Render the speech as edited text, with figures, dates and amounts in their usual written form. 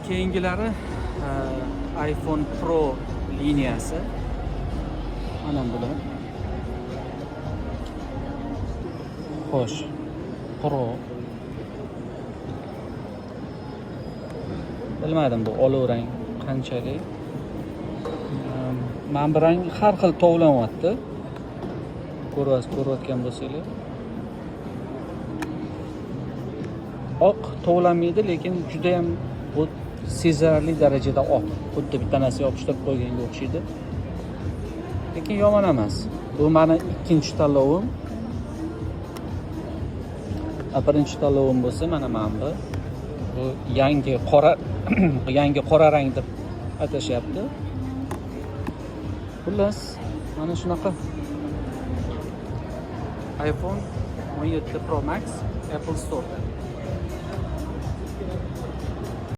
Keyingilari iPhone Pro liniyasi. Mana bular. Xo'sh, Pro. Bilmadim bu olovrang qanchalik. Men bu rang har xil tovlanyapti. Ko'rayotgan bo'lsanglar. Oq tovlanmaydi, lekin juda ham bu sezarli darajada oq. Xuddi bittanasi yopishtirib qo'yganga o'xshaydi. Lekin yomon emas. Bu meni ikkinchi tanlovim. Birinchi tanlovim bo'lsa mana bu. Bu yangi qora rang deb atashyapti. Xullas, mana shunaqa iPhone 17 Pro Max Apple Store.